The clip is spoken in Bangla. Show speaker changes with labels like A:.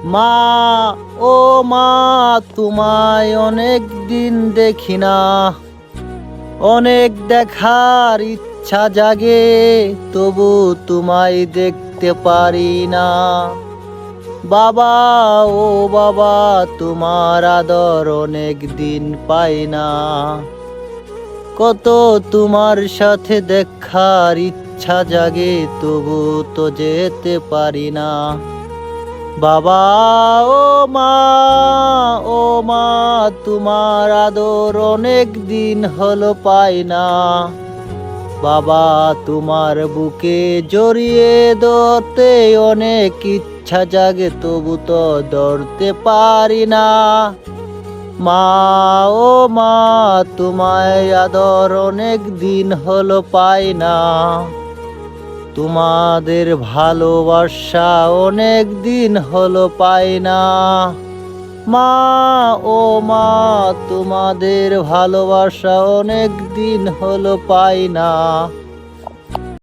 A: মা, ও মা, তোমায় অনেক দিন দেখি না। অনেক দেখার ইচ্ছা জাগে, তবু তোমায় দেখতে পারি না। বাবা, ও বাবা, তোমার আদর অনেক দিন পাই না। কত তোমার সাথে দেখার ইচ্ছা জাগে, তবু তো যেতে পারি না। বাবা, ও মা, ও মা, তোমার আদর অনেক দিন হলো পাই না। বাবা, তোমার বুকে জড়িয়ে ধরতে অনেক ইচ্ছা জাগে, তবু তো ধরতে পারি না। মা, ও মা, তোমায় আদর অনেক দিন হলো পাই না। তোমাদের ভালোবাসা অনেক দিন হলো পাই না। মা, ও মা, তোমাদের ভালোবাসা অনেক দিন হলো পাই না।